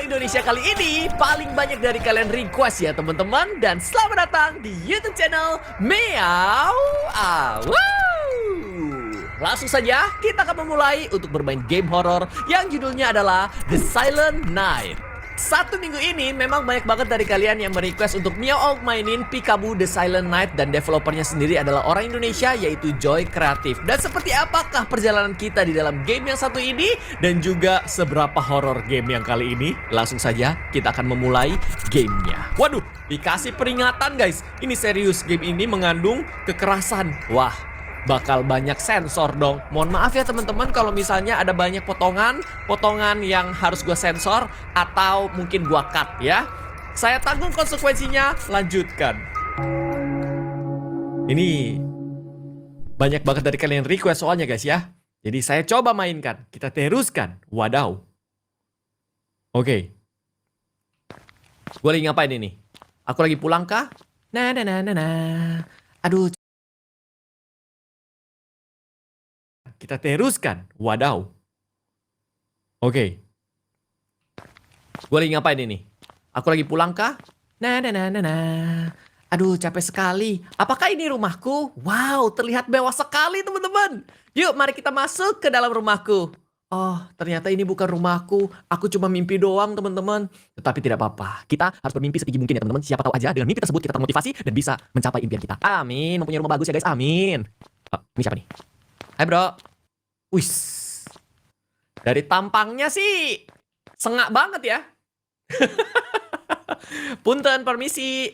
Orang Indonesia kali ini paling banyak dari kalian request ya teman-teman. Dan selamat datang di YouTube channel Meow Wow. Langsung saja kita akan memulai untuk bermain game horror yang judulnya adalah The Silent Night. Satu minggu ini memang banyak banget dari kalian yang merequest untuk Meow mainin Peekaboo The Silent Night, dan developernya sendiri adalah orang Indonesia yaitu Joy Creative. Dan seperti apakah perjalanan kita di dalam game yang satu ini dan juga seberapa horror game yang kali ini? Langsung saja kita akan memulai gamenya. Waduh, dikasih peringatan guys. Ini serius, game ini mengandung kekerasan. Wah, bakal banyak sensor dong. Mohon maaf ya teman-teman kalau misalnya ada banyak potongan yang harus gue sensor atau mungkin gue cut ya. Saya tanggung konsekuensinya. Lanjutkan. Ini banyak banget dari kalian request soalnya guys ya. Jadi saya coba mainkan. Kita teruskan. Wadaw. Oke. Gue lagi ngapain ini? Aku lagi pulang kah? Nah. Aduh. Kita teruskan. Wadaw. Oke. Gue lagi ngapain ini? Aku lagi pulang kah? Nah. Aduh, capek sekali. Apakah ini rumahku? Wow, terlihat mewah sekali teman-teman. Yuk, mari kita masuk ke dalam rumahku. Oh, ternyata ini bukan rumahku. Aku cuma mimpi doang teman-teman. Tetapi tidak apa-apa. Kita harus bermimpi setinggi mungkin ya teman-teman. Siapa tahu aja dengan mimpi tersebut kita termotivasi dan bisa mencapai impian kita. Amin. Mempunyai rumah bagus ya guys. Amin. Oh, ini siapa nih? Hai bro. Wis, dari tampangnya sih sengak banget ya. Punten, permisi.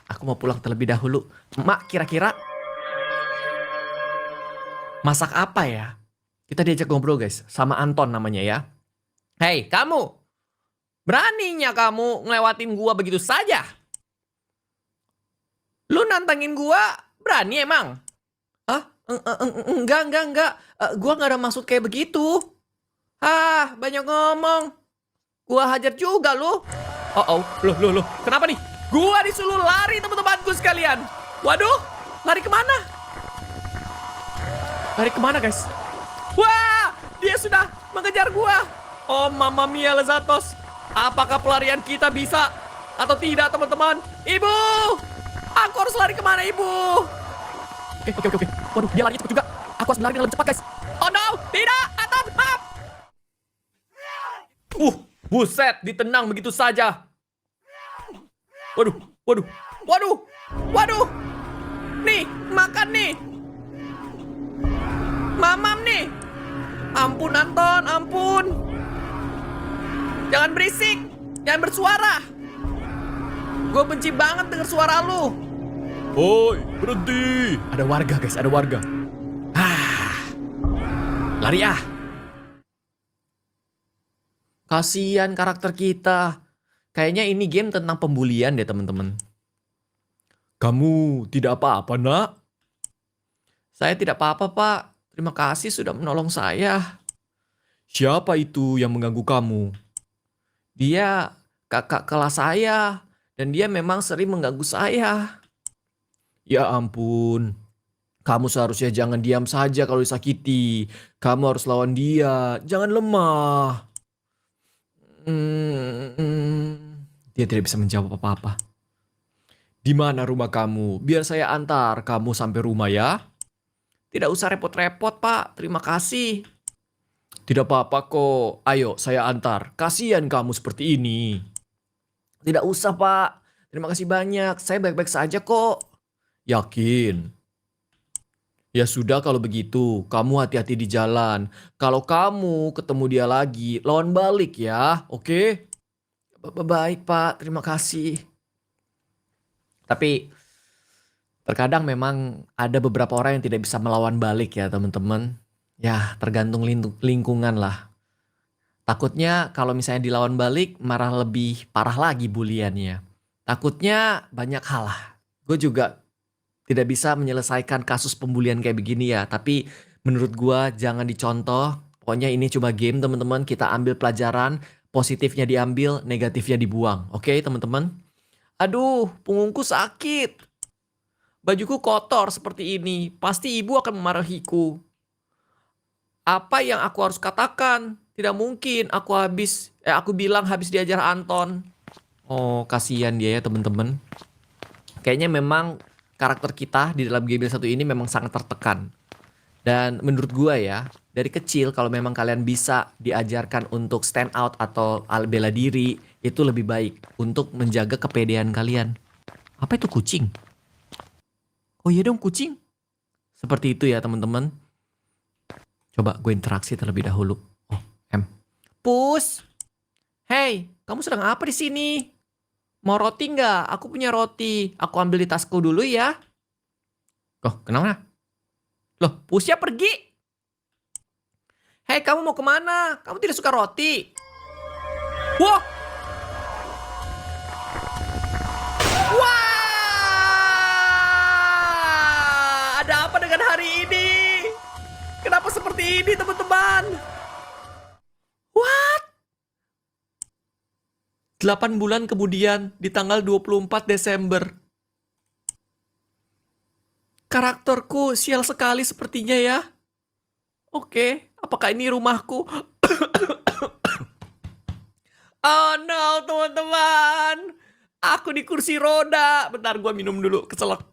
Aku mau pulang terlebih dahulu. Mak, kira-kira masak apa ya? Kita diajak ngobrol guys, sama Anton namanya ya. Hei, kamu. Beraninya kamu ngelewatin gua begitu saja? Lu nantangin gua berani emang? Hah? Enggak. Gua nggak ada maksud kayak begitu. Ah, banyak ngomong. Gua hajar juga lu. Oh, loh. Kenapa nih? Gua disuruh lari teman-temanku sekalian. Waduh, lari kemana? Lari kemana guys? Wah, dia sudah mengejar gua. Oh, Mamma Mia Lezatos. Apakah pelarian kita bisa atau tidak teman-teman? Ibu, aku harus lari kemana ibu? Oke. Waduh, dia lari cepet juga. Aku harus lari dengan lebih cepat guys. Oh no, tidak, Anton, maaf. Buset, ditendang begitu saja. Waduh. Nih, makan nih. Mamam nih. Ampun Anton, ampun. Jangan berisik, jangan bersuara. Gue benci banget denger suara lu. Woi, berhenti. Ada warga guys, ada warga. Lari ah. Kasian karakter kita. Kayaknya ini game tentang pembulian deh teman-teman. Kamu tidak apa-apa nak? Saya tidak apa-apa pak. Terima kasih sudah menolong saya. Siapa itu yang mengganggu kamu? Dia kakak kelas saya. Dan dia memang sering mengganggu saya. Ya ampun. Kamu seharusnya jangan diam saja kalau disakiti. Kamu harus lawan dia. Jangan lemah. Dia tidak bisa menjawab apa-apa. Di mana rumah kamu? Biar saya antar kamu sampai rumah ya. Tidak usah repot-repot pak. Terima kasih. Tidak apa-apa kok. Ayo saya antar. Kasihan kamu seperti ini. Tidak usah pak. Terima kasih banyak. Saya baik-baik saja kok. Yakin? Ya sudah kalau begitu, kamu hati-hati di jalan. Kalau kamu ketemu dia lagi, lawan balik ya, oke? Baik pak, terima kasih. Tapi terkadang memang ada beberapa orang yang tidak bisa melawan balik ya teman-teman. Ya tergantung lingkungan lah. Takutnya kalau misalnya dilawan balik, marah lebih parah lagi buliannya. Takutnya banyak hal lah. Gue juga tidak bisa menyelesaikan kasus pembulian kayak begini ya. Tapi menurut gua jangan dicontoh. Pokoknya ini cuma game teman-teman. Kita ambil pelajaran. Positifnya diambil, negatifnya dibuang. Oke teman-teman? Aduh, punggungku sakit. Bajuku kotor seperti ini. Pasti ibu akan memarahiku. Apa yang aku harus katakan? Tidak mungkin aku bilang habis diajar Anton. Oh, kasihan dia ya teman-teman. Kayaknya memang karakter kita di dalam game satu ini memang sangat tertekan. Dan menurut gua ya, dari kecil kalau memang kalian bisa diajarkan untuk stand out atau bela diri, itu lebih baik untuk menjaga kepedean kalian. Apa itu kucing? Oh iya dong kucing. Seperti itu ya teman-teman. Coba gue interaksi terlebih dahulu. Oh, Pus. Hey, kamu sedang apa di sini? Mau roti nggak? Aku punya roti. Aku ambil di tasku dulu ya. Loh, kenapa? Loh, Pusnya pergi. Hei, kamu mau kemana? Kamu tidak suka roti? Wah! Wah! Ada apa dengan hari ini? Kenapa seperti ini, teman-teman? What? 8 bulan kemudian, di tanggal 24 Desember. Karakterku sial sekali sepertinya ya. Oke, apakah ini rumahku? Oh no, teman-teman. Aku di kursi roda. Bentar, gue minum dulu, keselak.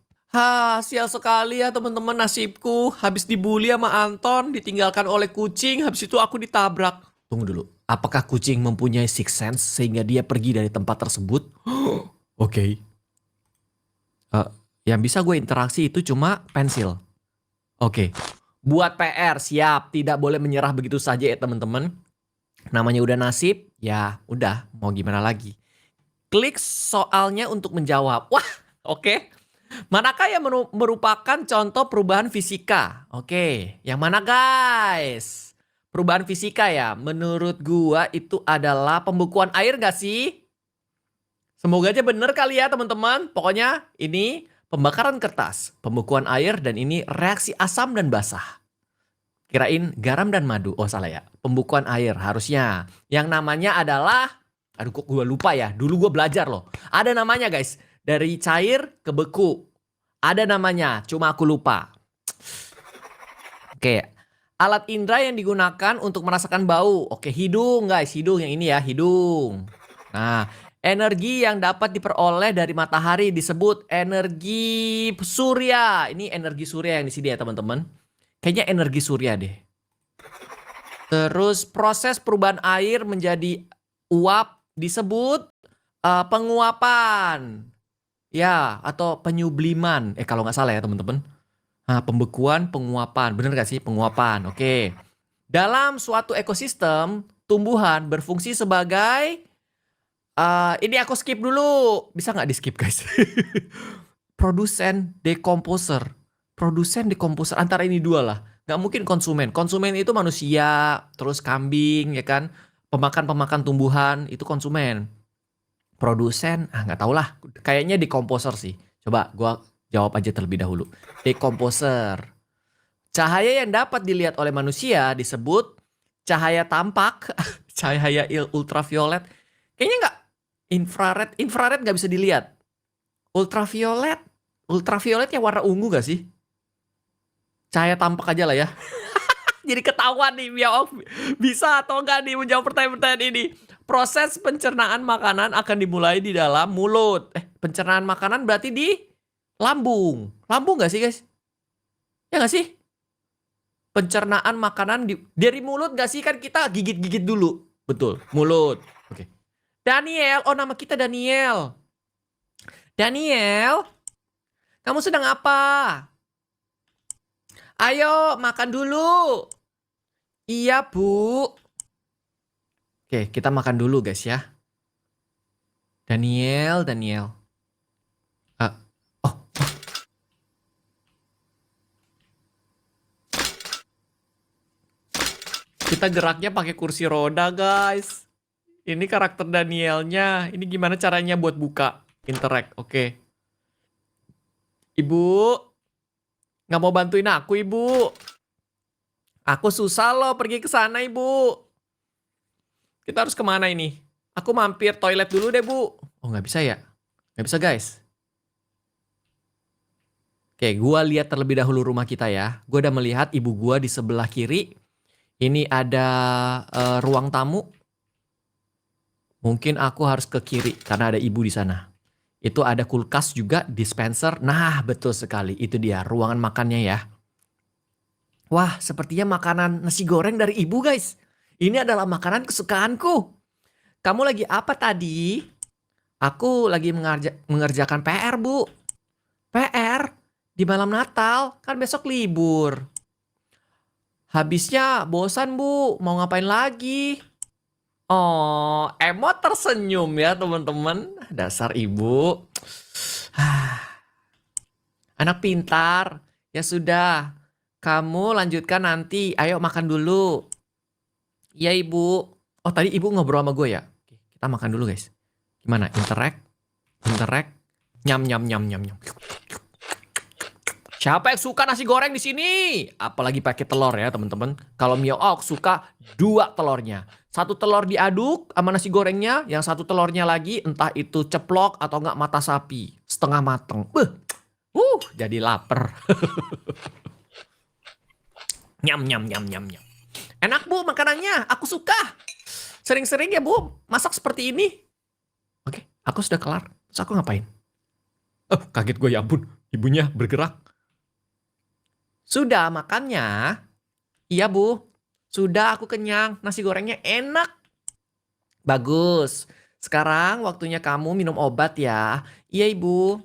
Sial sekali ya teman-teman nasibku. Habis dibully sama Anton, ditinggalkan oleh kucing, habis itu aku ditabrak. Tunggu dulu, apakah kucing mempunyai sixth sense sehingga dia pergi dari tempat tersebut? Oke. Yang bisa gue interaksi itu cuma pensil. Oke. Buat PR, siap. Tidak boleh menyerah begitu saja ya teman-teman. Namanya udah nasib, ya udah mau gimana lagi. Klik soalnya untuk menjawab. Wah, oke. Manakah yang merupakan contoh perubahan fisika? Oke, yang mana guys? Perubahan fisika ya, menurut gua itu adalah pembekuan air gak sih? Semoga aja bener kali ya teman-teman. Pokoknya ini pembakaran kertas, pembekuan air, dan ini reaksi asam dan basah. Kirain garam dan madu. Oh salah ya, pembekuan air harusnya. Yang namanya adalah, aduh kok gue lupa ya, dulu gue belajar loh. Ada namanya guys, dari cair ke beku. Ada namanya, cuma aku lupa. Oke, alat indera yang digunakan untuk merasakan bau. Oke, hidung guys, hidung yang ini ya, hidung. Nah, energi yang dapat diperoleh dari matahari disebut energi surya. Ini energi surya yang di sini ya teman-teman. Kayaknya energi surya deh. Terus proses perubahan air menjadi uap disebut penguapan. Ya, atau penyubliman. Kalau nggak salah ya teman-teman. Nah, pembekuan, penguapan. Bener nggak sih? Penguapan. Oke. Dalam suatu ekosistem, tumbuhan berfungsi sebagai... ini aku skip dulu. Bisa nggak di skip guys? Produsen decomposer. Produsen decomposer. Antara ini dua lah. Nggak mungkin konsumen. Konsumen itu manusia. Terus kambing ya kan. Pemakan-pemakan tumbuhan itu konsumen. Produsen, nggak tau lah. Kayaknya decomposer sih. Coba gua jawab aja terlebih dahulu. Decomposer. Cahaya yang dapat dilihat oleh manusia disebut cahaya tampak. Cahaya ultraviolet. Kayaknya nggak. Infrared. Infrared nggak bisa dilihat. Ultraviolet. Ultraviolet yang warna ungu gak sih? Cahaya tampak aja lah ya. Jadi ketahuan nih, bisa atau enggak nih menjawab pertanyaan-pertanyaan ini. Proses pencernaan makanan akan dimulai di dalam mulut. Pencernaan makanan berarti di lambung. Lambung gak sih guys? Ya gak sih? Pencernaan makanan dari mulut gak sih? Kan kita gigit-gigit dulu. Betul, mulut. Oke. Daniel, oh nama kita Daniel. Daniel, kamu sedang apa? Ayo makan dulu. Iya bu. Oke, kita makan dulu guys ya. Daniel. Oh. Kita geraknya pakai kursi roda guys. Ini karakter Danielnya. Ini gimana caranya buat buka? Interact, oke. Ibu. Nggak mau bantuin aku ibu. Aku susah loh pergi ke sana ibu. Kita harus kemana ini? Aku mampir toilet dulu deh bu. Oh nggak bisa ya? Nggak bisa guys. Oke, gua lihat terlebih dahulu rumah kita ya. Gua udah melihat ibu gua di sebelah kiri. Ini ada ruang tamu. Mungkin aku harus ke kiri karena ada ibu di sana. Itu ada kulkas juga, dispenser. Nah, betul sekali. Itu dia ruangan makannya ya. Wah, sepertinya makanan nasi goreng dari ibu, guys. Ini adalah makanan kesukaanku. Kamu lagi apa tadi? Aku lagi mengerjakan PR, Bu. PR? Di malam Natal? Kan besok libur. Habisnya bosan, Bu. Mau ngapain lagi? Oh, Emot tersenyum ya, teman-teman. Dasar ibu. Anak pintar. Ya sudah. Kamu lanjutkan nanti. Ayo makan dulu. Iya, Ibu. Oh, tadi Ibu ngobrol sama gue ya? Oke, kita makan dulu, guys. Gimana? Interact? Interact? Nyam, nyam, nyam, nyam, nyam. Siapa yang suka nasi goreng di sini? Apalagi pakai telur ya, teman-teman. Kalau Mio Auk suka 2 telurnya. 1 telur diaduk sama nasi gorengnya, yang 1 telurnya lagi entah itu ceplok atau enggak mata sapi, setengah mateng. Jadi lapar. Nyam, nyam, nyam, nyam, nyam. Enak, Bu, makanannya. Aku suka. Sering-sering ya, Bu, masak seperti ini. Oke, aku sudah kelar. Terus aku ngapain? Oh, kaget gue, ya ampun. Ibunya bergerak. Sudah makannya? Iya, Bu. Sudah, aku kenyang. Nasi gorengnya enak. Bagus. Sekarang waktunya kamu minum obat ya. Iya, Ibu.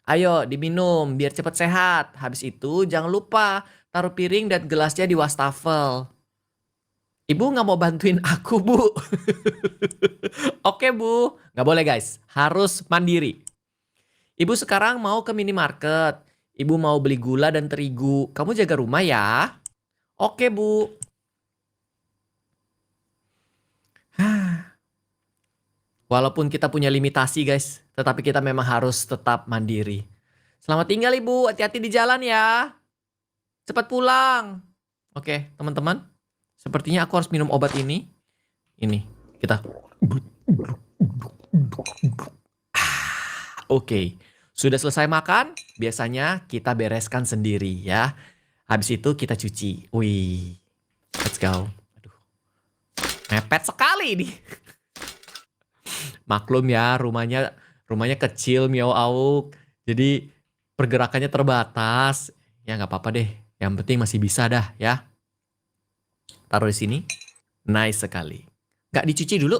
Ayo diminum biar cepat sehat. Habis itu jangan lupa taruh piring dan gelasnya di wastafel. Ibu nggak mau bantuin aku, Bu. Oke, Bu. Nggak boleh, guys. Harus mandiri. Ibu sekarang mau ke minimarket. Ibu mau beli gula dan terigu. Kamu jaga rumah ya. Oke, Bu. Walaupun kita punya limitasi, guys. Tetapi kita memang harus tetap mandiri. Selamat tinggal, Ibu. Hati-hati di jalan ya. Cepat pulang. Oke, teman-teman. Sepertinya aku harus minum obat ini. Ini, kita. Oke. Sudah selesai makan, biasanya kita bereskan sendiri ya. Habis itu kita cuci. Wih. Let's go. Aduh. Mepet sekali nih. Maklum ya, rumahnya kecil, Miao Auk. Jadi pergerakannya terbatas. Ya nggak apa-apa deh. Yang penting masih bisa dah ya. Taruh di sini. Nice sekali. Nggak dicuci dulu.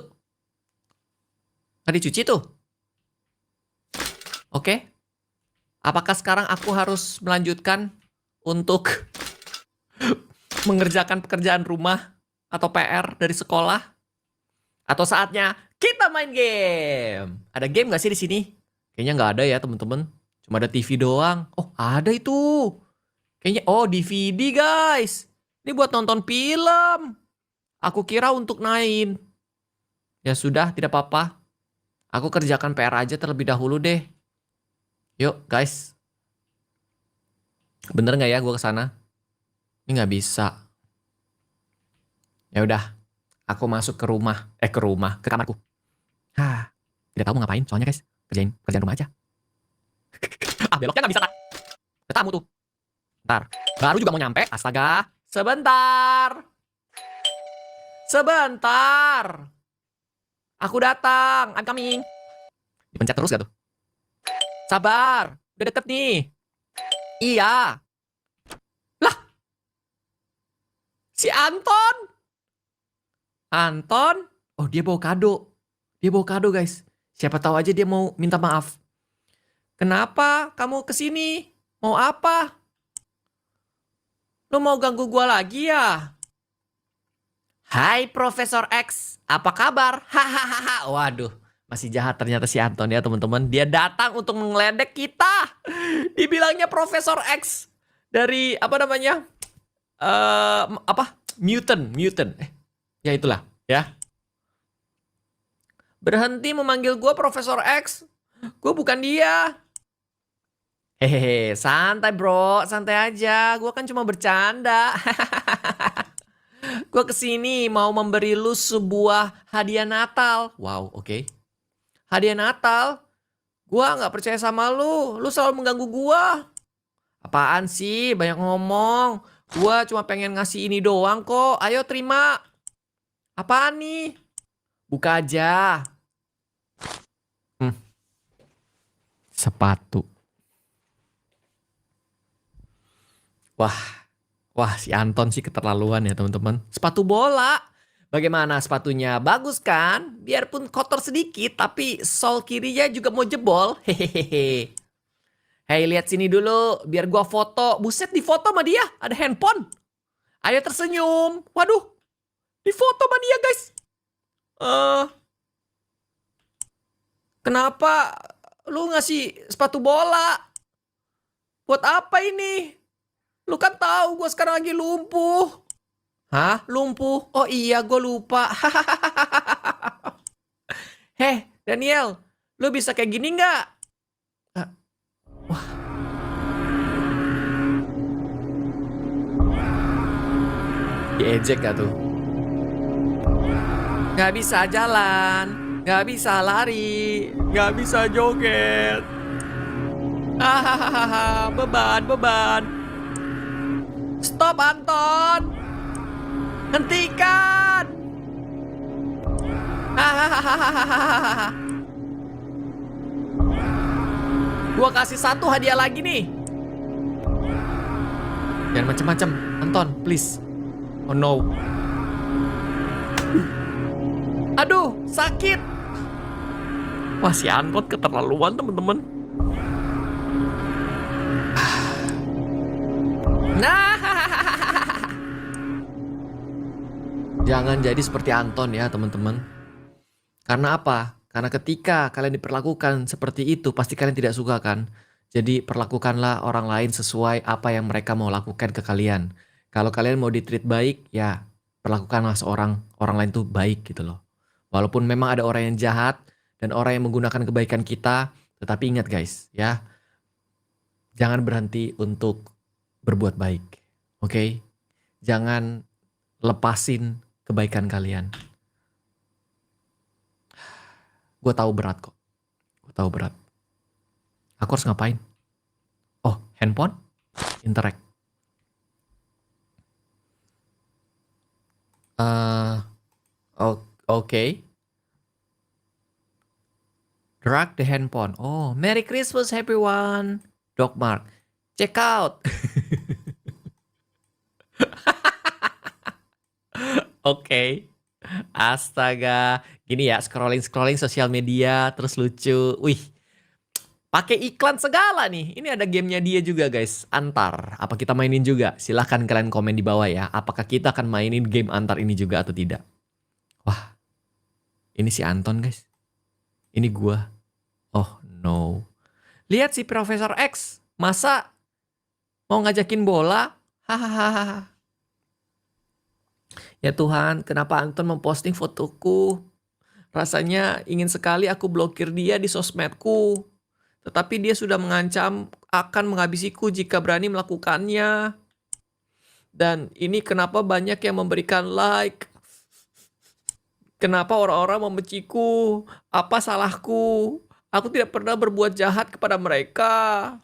Nggak dicuci tuh. Oke. Apakah sekarang aku harus melanjutkan untuk mengerjakan pekerjaan rumah atau PR dari sekolah? Atau saatnya kita main game? Ada game nggak sih di sini? Kayaknya nggak ada ya, teman-teman. Cuma ada TV doang. Oh, ada itu. Kayaknya, oh, DVD, guys. Ini buat nonton film. Aku kira untuk main. Ya sudah, tidak apa-apa. Aku kerjakan PR aja terlebih dahulu deh. Yuk, guys. Bener nggak ya gue kesana? Ini nggak bisa. Ya udah, aku masuk ke rumah. Ke kamarku. Tidak tahu mau ngapain. Soalnya guys, kerjaan rumah aja. Beloknya nggak bisa, Kak. Ada tamu tuh. Ntar, baru juga mau nyampe. Astaga. Sebentar. Aku datang. I'm coming. Dipencet terus gak tuh? Sabar. Udah deket nih. Iya. Lah. Si Anton. Oh, dia bawa kado. Guys. Siapa tahu aja dia mau minta maaf. Kenapa kamu kesini? Mau apa? Lu mau ganggu gua lagi ya? Hai Profesor X, apa kabar? Hahaha. Waduh, masih jahat ternyata si Anton ya, teman-teman. Dia datang untuk mengeledek kita. Dibilangnya Profesor X dari apa namanya? Mutant. Ya itulah, ya. Berhenti memanggil gue Profesor X. Gue bukan dia. Hehehe, santai bro, santai aja. Gue kan cuma bercanda. Gue kesini mau memberi lu sebuah hadiah Natal. Wow, oke. Hadiah Natal? Gue gak percaya sama lu. Lu selalu mengganggu gue. Apaan sih? Banyak ngomong. Gua cuma pengen ngasih ini doang kok. Ayo terima. Apaan nih? Buka aja. Sepatu. Wah, si Anton sih keterlaluan ya teman-teman. Sepatu bola. Bagaimana sepatunya? Bagus kan? Biarpun kotor sedikit, tapi sol kirinya juga mau jebol. Hehehe. Hei, lihat sini dulu, biar gua foto. Buset, di foto sama dia. Ada handphone. Ayo tersenyum. Waduh, di foto sama dia guys. Kenapa lu ngasih sepatu bola? Buat apa ini? Lu kan tahu gue sekarang lagi lumpuh. Hah? Lumpuh? Oh iya, gue lupa. Heh, Daniel, lu bisa kayak gini nggak? Wah. Diejek gak tuh? Gak bisa jalan, gak bisa lari, gak bisa joget. Hahaha, beban. Stop Anton. Hentikan. Hahaha. Gua kasih satu hadiah lagi nih. Jangan macem-macem, Anton, please. Oh no. Aduh, sakit. Wah, si Anton keterlaluan teman-teman. Nah, jangan jadi seperti Anton ya teman-teman. Karena apa? Karena ketika kalian diperlakukan seperti itu, pasti kalian tidak suka kan? Jadi perlakukanlah orang lain sesuai apa yang mereka mau lakukan ke kalian. Kalau kalian mau di-treat baik, ya perlakukanlah orang lain tuh baik gitu loh. Walaupun memang ada orang yang jahat dan orang yang menggunakan kebaikan kita, tetapi ingat guys ya, jangan berhenti untuk berbuat baik, oke? Jangan lepasin kebaikan kalian. Gue tahu berat kok. Gue tahu berat. Aku harus ngapain? Oh, handphone? Interact. Oke. Drag the handphone. Oh, Merry Christmas everyone. Dog Mark. Check out. Oke. Astaga. Gini ya, scrolling sosial media terus lucu. Wih. Pakai iklan segala nih. Ini ada gamenya dia juga guys. Antar. Apa kita mainin juga? Silahkan kalian komen di bawah ya. Apakah kita akan mainin game Antar ini juga atau tidak? Wah. Ini si Anton guys. Ini gua. Oh no. Lihat si Profesor X. Masa mau ngajakin bola? Hahaha. Ya Tuhan, kenapa Anton memposting fotoku? Rasanya ingin sekali aku blokir dia di sosmedku. Tetapi dia sudah mengancam akan menghabisiku jika berani melakukannya. Dan ini kenapa banyak yang memberikan like? Kenapa orang-orang membenciku? Apa salahku? Aku tidak pernah berbuat jahat kepada mereka.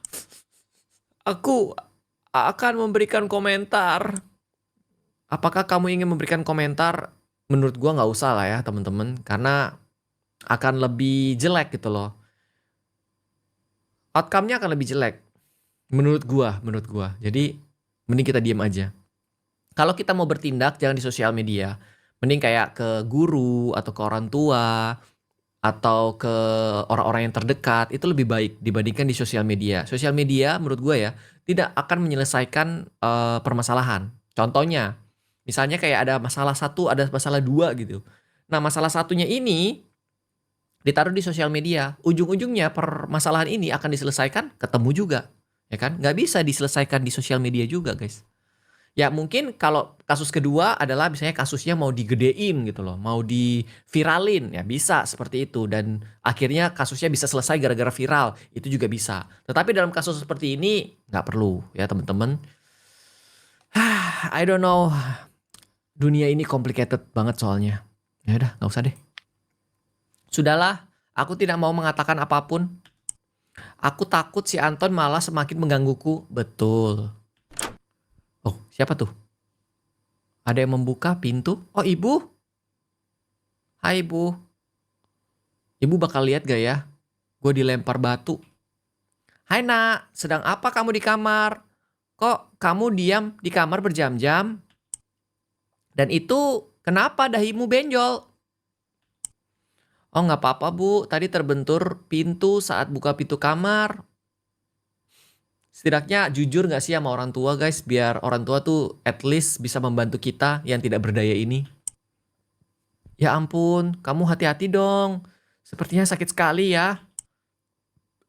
Aku akan memberikan komentar. Apakah kamu ingin memberikan komentar? Menurut gua nggak usah lah ya teman-teman. Karena akan lebih jelek gitu loh. Outcome-nya akan lebih jelek. Menurut gua. Jadi mending kita diam aja. Kalau kita mau bertindak jangan di sosial media. Mending kayak ke guru atau ke orang tua atau ke orang-orang yang terdekat. Itu lebih baik dibandingkan di sosial media. Sosial media menurut gua ya tidak akan menyelesaikan permasalahan. Contohnya, misalnya kayak ada masalah satu, ada masalah dua gitu. Nah masalah satunya ini ditaruh di sosial media, ujung-ujungnya permasalahan ini akan diselesaikan ketemu juga, ya kan? Nggak bisa diselesaikan di sosial media juga, guys. Ya mungkin kalau kasus kedua adalah misalnya kasusnya mau digedein gitu loh, mau diviralin, ya bisa seperti itu. Dan akhirnya kasusnya bisa selesai gara-gara viral, itu juga bisa. Tetapi dalam kasus seperti ini nggak perlu ya teman-teman. I don't know, dunia ini complicated banget soalnya. Ya udah, nggak usah deh. Sudahlah, aku tidak mau mengatakan apapun. Aku takut si Anton malah semakin menggangguku. Betul. Oh, siapa? Siapa tuh? Ada yang membuka pintu? Oh, ibu? Hai, ibu. Ibu bakal lihat gak ya? Gue dilempar batu. Hai nak, sedang apa kamu di kamar? Kok kamu diam di kamar berjam-jam? Dan itu kenapa dahimu benjol? Oh nggak apa-apa bu, tadi terbentur pintu saat buka pintu kamar. Setidaknya jujur gak sih sama orang tua guys, biar orang tua tuh at least bisa membantu kita yang tidak berdaya ini. Ya ampun, kamu hati-hati dong. Sepertinya sakit sekali ya.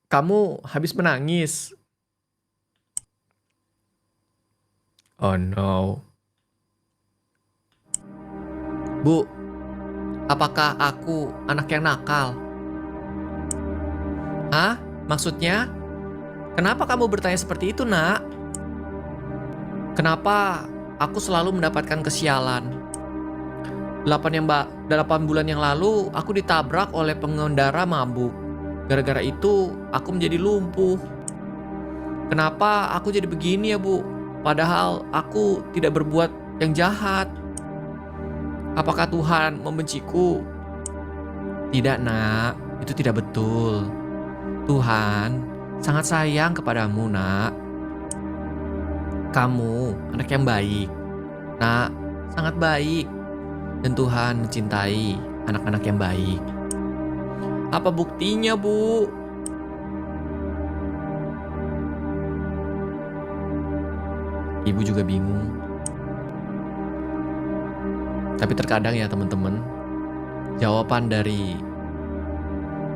Kamu habis menangis. Oh no. Bu, apakah aku anak yang nakal? Hah? Maksudnya? Kenapa kamu bertanya seperti itu, nak? Kenapa aku selalu mendapatkan kesialan? 8 bulan yang lalu, aku ditabrak oleh pengendara mabuk. Gara-gara itu, aku menjadi lumpuh. Kenapa aku jadi begini ya, Bu? Padahal aku tidak berbuat yang jahat. Apakah Tuhan membenciku? Tidak, nak. Itu tidak betul. Tuhan sangat sayang kepadamu, nak. Kamu anak yang baik, nak, sangat baik. Dan Tuhan mencintai anak-anak yang baik. Apa buktinya, Bu? Ibu juga bingung. Tapi terkadang ya teman-teman, jawaban dari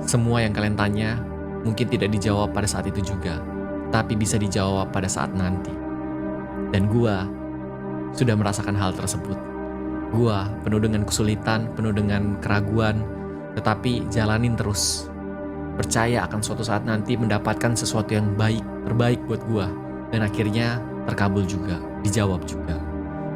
semua yang kalian tanya mungkin tidak dijawab pada saat itu juga, tapi bisa dijawab pada saat nanti. Dan gua sudah merasakan hal tersebut. Gua penuh dengan kesulitan, penuh dengan keraguan, tetapi jalanin terus. Percaya akan suatu saat nanti mendapatkan sesuatu yang baik, terbaik buat gua. Dan akhirnya terkabul juga, dijawab juga.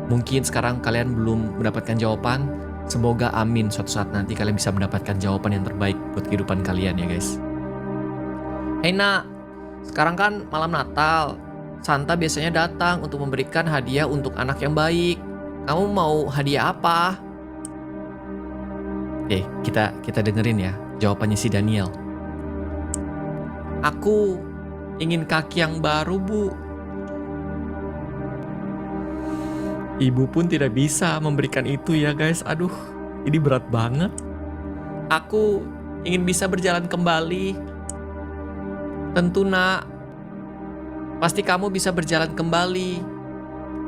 Mungkin sekarang kalian belum mendapatkan jawaban, semoga amin suatu saat nanti kalian bisa mendapatkan jawaban yang terbaik buat kehidupan kalian ya guys. Hey nak, sekarang kan malam Natal. Santa biasanya datang untuk memberikan hadiah untuk anak yang baik. Kamu mau hadiah apa? Oke, kita dengerin ya jawabannya si Daniel. Aku ingin kaki yang baru, Bu. Ibu pun tidak bisa memberikan itu ya guys. Aduh, ini berat banget. Aku ingin bisa berjalan kembali. Tentu nak, pasti kamu bisa berjalan kembali.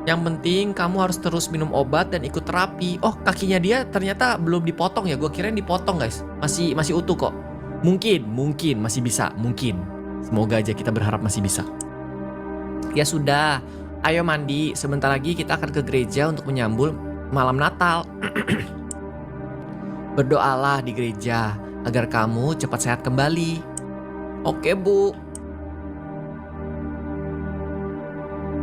Yang penting kamu harus terus minum obat dan ikut terapi. Oh, kakinya dia ternyata belum dipotong ya. Gue kirain dipotong guys. Masih utuh kok. Mungkin masih bisa. Mungkin. Semoga aja, kita berharap masih bisa. Ya sudah, ayo mandi. Sebentar lagi kita akan ke gereja untuk menyambut malam Natal. Berdoalah di gereja agar kamu cepat sehat kembali. Oke, Bu.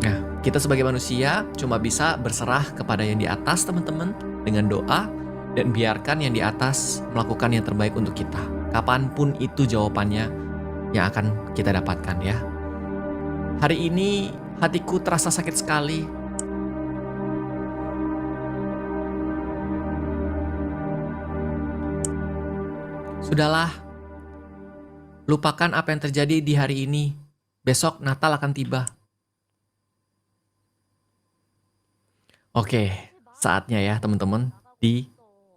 Nah, kita sebagai manusia cuma bisa berserah kepada yang di atas, teman-teman, dengan doa, dan biarkan yang di atas melakukan yang terbaik untuk kita. Kapanpun itu jawabannya yang akan kita dapatkan ya. Hari ini hatiku terasa sakit sekali. Sudahlah, lupakan apa yang terjadi di hari ini. Besok Natal akan tiba. Oke, saatnya ya teman-teman di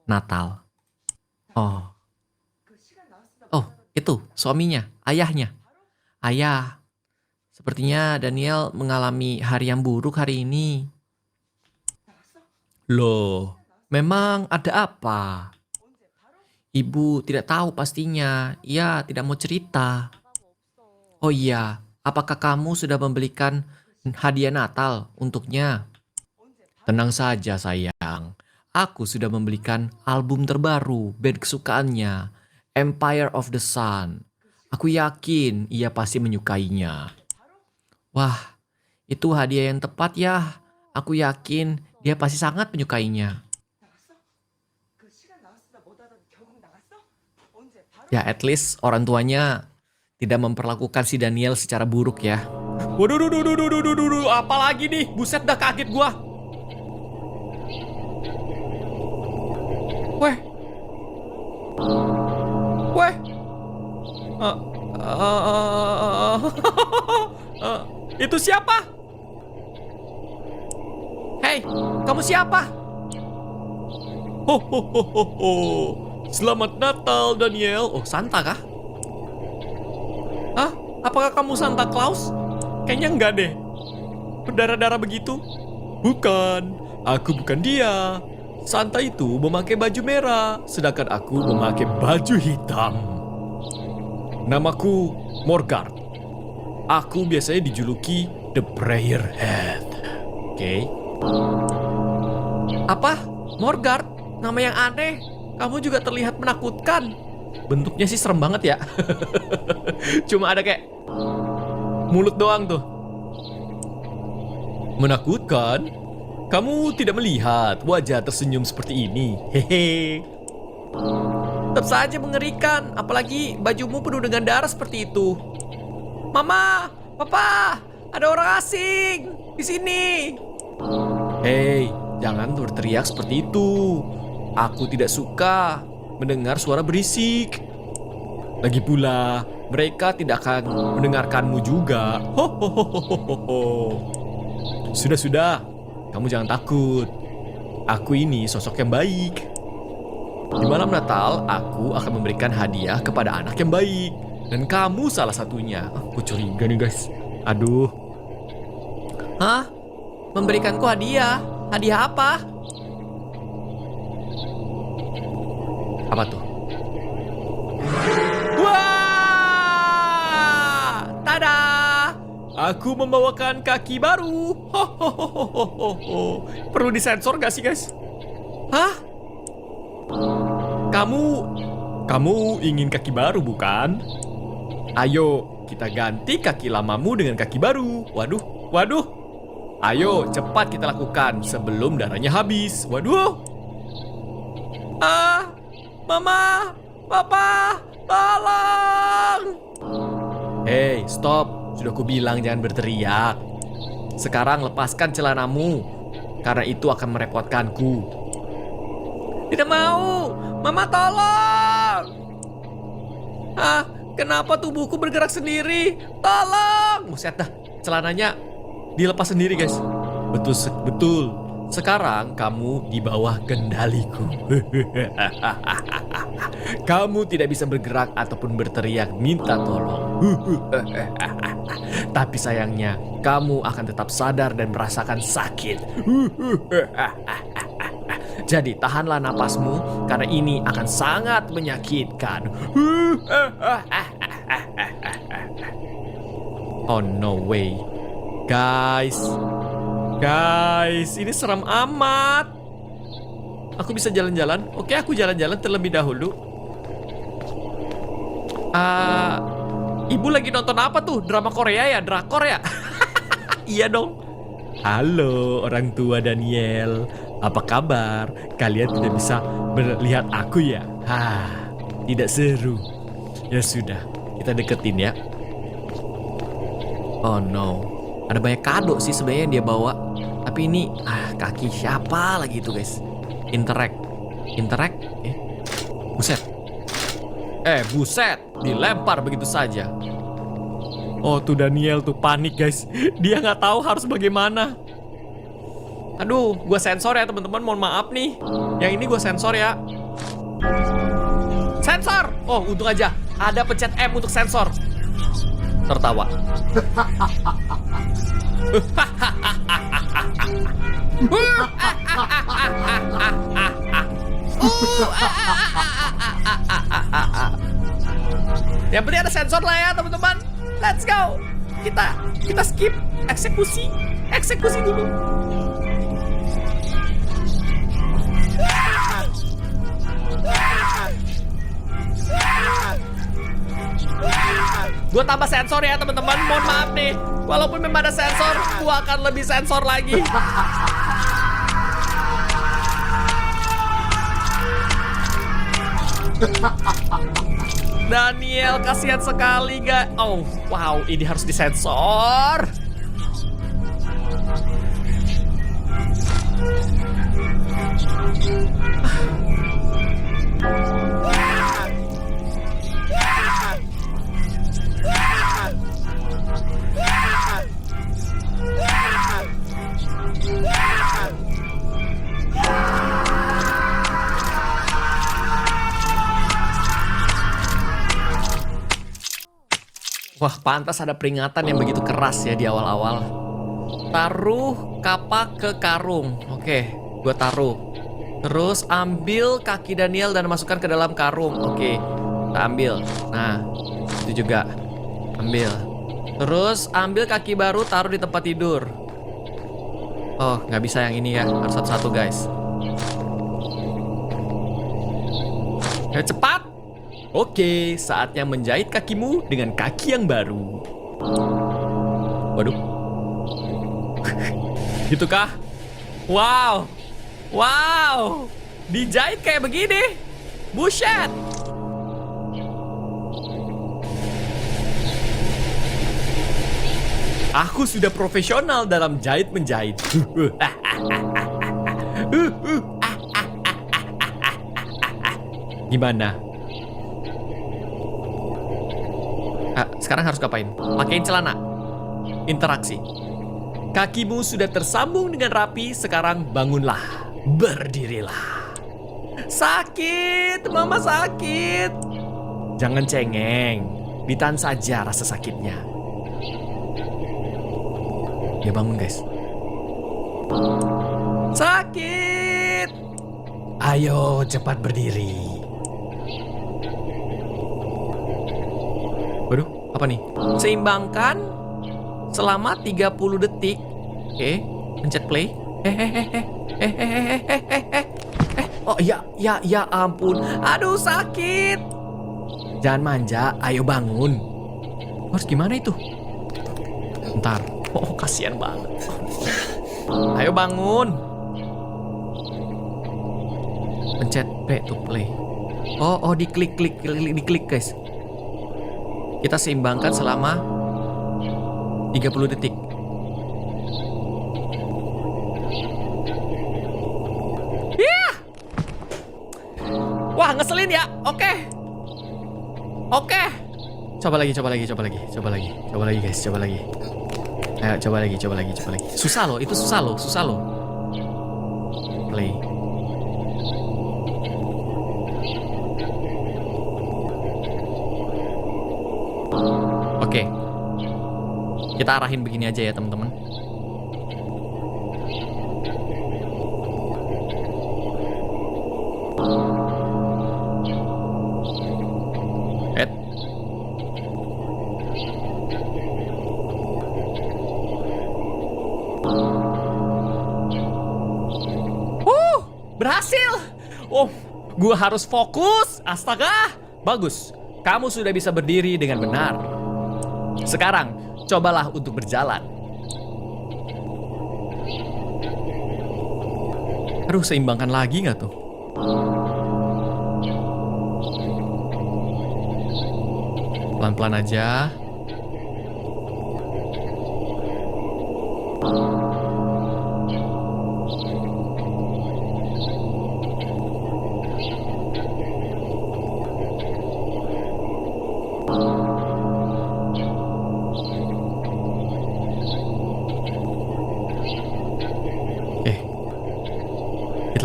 Natal. Oh, itu suaminya, ayahnya. Ayah, sepertinya Daniel mengalami hari yang buruk hari ini. Loh, memang ada apa? Ibu tidak tahu pastinya. Ia tidak mau cerita. Oh iya, apakah kamu sudah membelikan hadiah Natal untuknya? Tenang saja sayang, aku sudah membelikan album terbaru band kesukaannya, Empire of the Sun. Aku yakin ia pasti menyukainya. Wah, itu hadiah yang tepat ya. Aku yakin dia pasti sangat menyukainya. Ya, at least orang tuanya tidak memperlakukan si Daniel secara buruk ya. Waduh, apa lagi nih? Buset, dah kaget gua. Weh. Itu siapa? Hei, kamu siapa? Selamat Natal, Daniel. Oh, Santa kah? Hah? Apakah kamu Santa Claus? Kayaknya enggak deh. Berdarah-darah begitu. Bukan, aku bukan dia. Santa itu memakai baju merah, sedangkan aku memakai baju hitam. Namaku Morgard. Aku biasanya dijuluki The Prayer Head. Oke. Apa? Morgard? Nama yang aneh. Kamu juga terlihat menakutkan. Bentuknya sih serem banget ya. Cuma ada kayak mulut doang tuh. Menakutkan? Kamu tidak melihat wajah tersenyum seperti ini. Hehe. Tetap saja mengerikan. Apalagi bajumu penuh dengan darah seperti itu. Mama, Papa, ada orang asing di sini. Hei, jangan berteriak seperti itu. Aku tidak suka mendengar suara berisik. Lagi pula, mereka tidak akan mendengarkanmu juga. Sudah, kamu jangan takut. Aku ini sosok yang baik. Di malam Natal, aku akan memberikan hadiah kepada anak yang baik. Dan kamu salah satunya. Aku curiga nih guys. Aduh. Hah? Memberikanku hadiah? Hadiah apa? Apa tuh? Wah! Tada! Aku membawakan kaki baru. Perlu disensor gak sih guys? Hah? Kamu ingin kaki baru bukan? Ayo, kita ganti kaki lamamu dengan kaki baru. Waduh. Ayo, cepat kita lakukan sebelum darahnya habis. Waduh. Mama, Papa, tolong. Hei, stop. Sudah kubilang jangan berteriak. Sekarang lepaskan celanamu, karena itu akan merepotkanku. Tidak mau. Mama, tolong. Kenapa tubuhku bergerak sendiri? Tolong. Buset dah, celananya dilepas sendiri guys. Betul. Sekarang kamu di bawah kendaliku. Kamu tidak bisa bergerak ataupun berteriak minta tolong. Tapi sayangnya, kamu akan tetap sadar dan merasakan sakit. Jadi tahanlah napasmu, karena ini akan sangat menyakitkan. Oh no way. Guys, ini seram amat. Aku bisa jalan-jalan? Oke, aku jalan-jalan terlebih dahulu. Ibu lagi nonton apa tuh? Drama Korea ya? Drakor ya? Iya dong. Halo orang tua Daniel. Apa kabar? Kalian tidak bisa melihat aku ya? Tidak seru. Ya sudah, kita deketin ya. Oh no. Ada banyak kado sih sebenarnya yang dia bawa. Tapi ini kaki siapa lagi itu guys? Interact. Buset. Buset, dilempar begitu saja. Oh tuh Daniel tuh panik guys. Dia nggak tahu harus bagaimana. Aduh, gua sensor ya teman-teman. Mohon maaf nih. Yang ini gua sensor ya. Sensor. Oh untung aja ada pencet M untuk sensor. Tertawa. Yang penting ada sensor lah ya teman-teman. Let's go. Kita skip eksekusi dulu. Gue tambah sensor ya teman-teman. Mohon maaf nih. Walaupun memang ada sensor, gue akan lebih sensor lagi. Daniel, kasihan sekali gak? Oh, wow, ini harus disensor. Wah, pantas ada peringatan yang begitu keras ya di awal-awal. Taruh kapak ke karung. Oke, gue taruh. Terus ambil kaki Daniel dan masukkan ke dalam karung. Oke, kita ambil. Nah, itu juga. Ambil. Terus ambil kaki baru, taruh di tempat tidur. Oh, nggak bisa yang ini ya. Harus satu-satu, guys. Ya, cepat. Oke, saatnya menjahit kakimu dengan kaki yang baru. Waduh. Gitu kah? Wow. Wow. Dijahit kayak begini. Buset. Aku sudah profesional dalam jahit-menjahit. Gimana? Sekarang harus ngapain? Pakein celana. Interaksi. Kakimu sudah tersambung dengan rapi, sekarang bangunlah. Berdirilah. Sakit, mama sakit. Jangan cengeng. Ditahan saja rasa sakitnya. Ya bangun, guys. Sakit. Ayo cepat berdiri. Waduh, apa nih? Seimbangkan selama 30 detik. Oke, pencet play. Oh ya ampun. Aduh, sakit. Jangan manja, ayo bangun. Harus gimana itu? Bentar. Oh, kasihan banget. Ayo bangun. Pencet play to play. Oh, diklik guys. Kita seimbangkan selama 30 detik. Yeah! Wah, ngeselin ya. Oke. Coba lagi guys, coba lagi. Ayo, coba lagi. Susah loh, itu susah loh. Play. Oke. Kita arahin begini aja ya, teman-teman. Berhasil. Oh, gua harus fokus. Astaga. Bagus. Kamu sudah bisa berdiri dengan benar. Sekarang, cobalah untuk berjalan. Aduh, seimbangkan lagi nggak tuh? Pelan-pelan aja.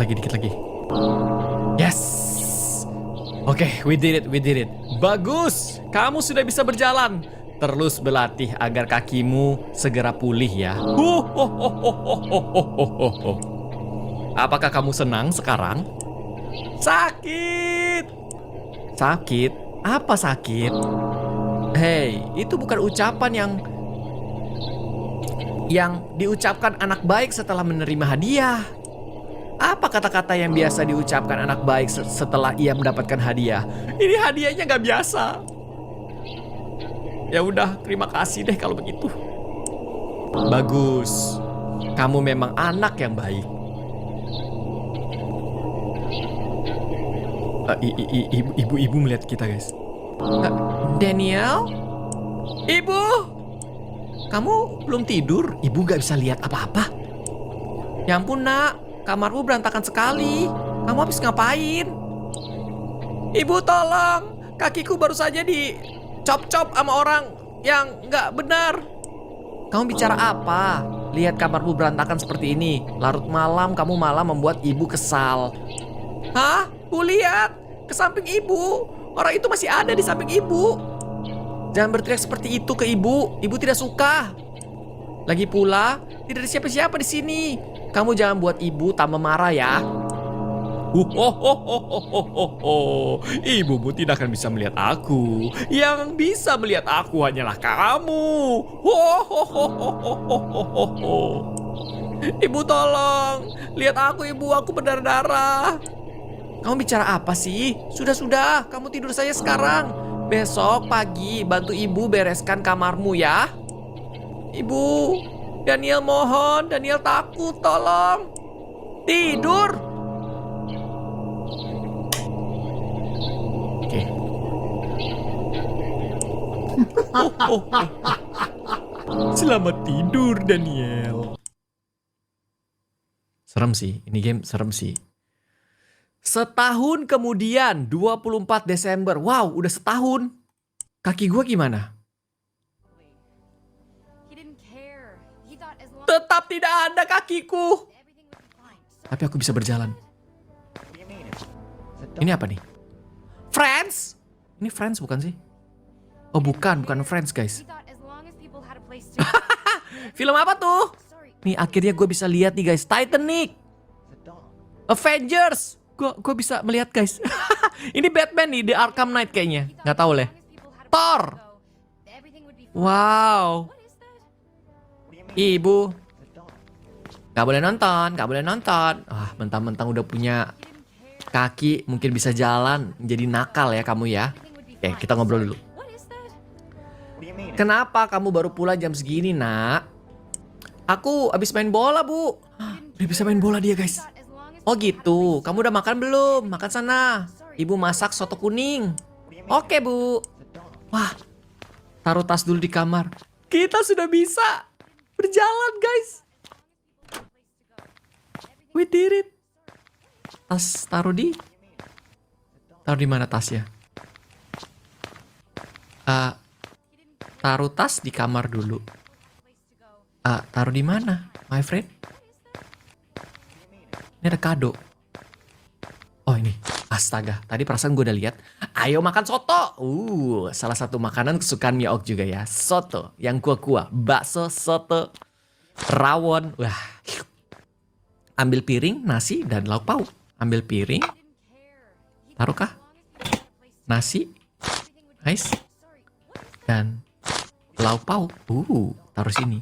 Dikit lagi. Yes. Oke, we did it. Bagus. Kamu sudah bisa berjalan. Terus berlatih agar kakimu segera pulih ya. Apakah kamu senang sekarang? Sakit. Apa sakit? Hei, itu bukan ucapan yang diucapkan anak baik setelah menerima hadiah. Apa kata-kata yang biasa diucapkan anak baik setelah ia mendapatkan hadiah? Ini hadiahnya nggak biasa. Ya udah, terima kasih deh kalau begitu. Bagus. Kamu memang anak yang baik. Ibu melihat kita, guys. Daniel? Ibu? Kamu belum tidur? Ibu nggak bisa lihat apa-apa. Ya ampun, nak. kamarmu berantakan sekali. Kamu habis ngapain? Ibu tolong, kakiku baru saja dicop-cop sama orang yang nggak benar. Kamu bicara apa? Lihat kamarmu berantakan seperti ini. Larut malam kamu malah membuat ibu kesal. Hah? Bu lihat, ke samping ibu. Orang itu masih ada di samping ibu. Jangan berteriak seperti itu ke ibu. Ibu tidak suka. Lagi pula, tidak ada siapa-siapa di sini. Kamu jangan buat ibu tambah marah ya. Ibumu tidak akan bisa melihat aku. Yang bisa melihat aku hanyalah kamu. Ibu tolong, lihat aku berdarah-darah. Kamu bicara apa sih? Sudah, kamu tidur saja sekarang. Besok pagi bantu ibu bereskan kamarmu ya. Ibu, Daniel mohon, Daniel takut, tolong. Tidur. Oke. Selamat tidur, Daniel. Serem sih, ini game serem sih. Setahun kemudian, 24 Desember. Wow, udah setahun. Kaki gue gimana? Tetap tidak ada kakiku. Tapi aku bisa berjalan. Ini apa nih? Friends? Ini Friends bukan sih? Oh bukan Friends guys. Film apa tuh? Nih akhirnya gue bisa lihat nih guys. Titanic. Avengers. Gue bisa melihat guys. Ini Batman nih, The Arkham Knight kayaknya. Nggak tahu leh. Thor. Wow. Ibu. Gak boleh nonton. Ah, mentang-mentang udah punya kaki, mungkin bisa jalan. Jadi nakal ya kamu ya. Oke, kita ngobrol dulu. Kenapa kamu baru pulang jam segini, nak? Aku abis main bola, Bu. Udah bisa main bola dia, guys. Oh gitu, kamu udah makan belum? Makan sana. Ibu masak soto kuning. Oke, Bu. Wah, taruh tas dulu di kamar. Kita sudah bisa berjalan, guys. We did it. Tas taruh di mana tasnya? Taruh tas di kamar dulu. Taruh di mana, my friend? Ini ada kado. Oh ini, astaga. Tadi perasaan gue udah lihat. Ayo makan soto. Salah satu makanan kesukaan Miaok juga ya. Soto yang kuah-kuah. Bakso, soto, rawon. Wah. Ambil piring, nasi, dan lauk pauk. Ambil piring. Taruh kah? Nasi. Nice. Dan lauk pauk. Taruh sini.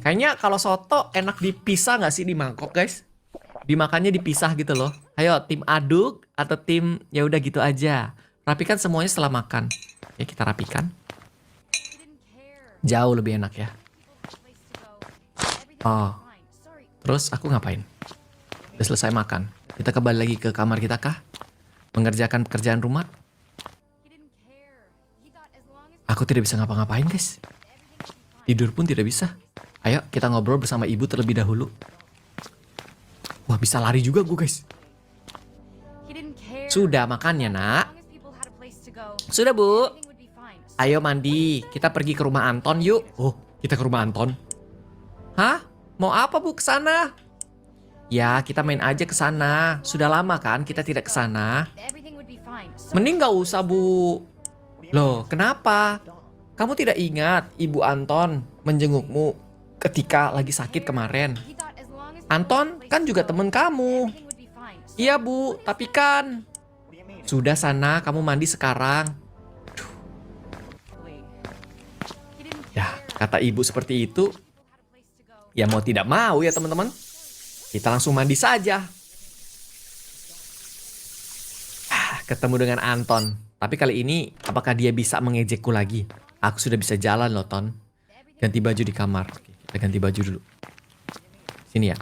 Kayaknya kalau soto enak dipisah gak sih di mangkok guys? Dimakannya dipisah gitu loh. Ayo tim aduk atau tim ya udah gitu aja. Rapikan semuanya setelah makan. Ya kita rapikan. Jauh lebih enak ya. Oh. Terus aku ngapain? Udah selesai makan. Kita kembali lagi ke kamar kita kah? Mengerjakan pekerjaan rumah? Aku tidak bisa ngapa-ngapain guys. Tidur pun tidak bisa. Ayo kita ngobrol bersama ibu terlebih dahulu. Wah bisa lari juga gue guys. Sudah makannya nak? Sudah bu. Ayo mandi. Kita pergi ke rumah Anton yuk. Oh kita ke rumah Anton. Hah? Mau apa bu kesana? Ya kita main aja kesana. Sudah lama kan kita tidak kesana. Mending gak usah bu. Loh kenapa? Kamu tidak ingat ibu Anton menjengukmu ketika lagi sakit kemarin? Anton kan juga temen kamu. Iya bu, tapi kan. Sudah sana, kamu mandi sekarang. Ya, kata ibu seperti itu. Ya mau tidak mau ya teman-teman. Kita langsung mandi saja. Ketemu dengan Anton. Tapi kali ini, apakah dia bisa mengejekku lagi? Aku sudah bisa jalan loh, Ton. Ganti baju di kamar. Oke, kita ganti baju dulu. Sini ya.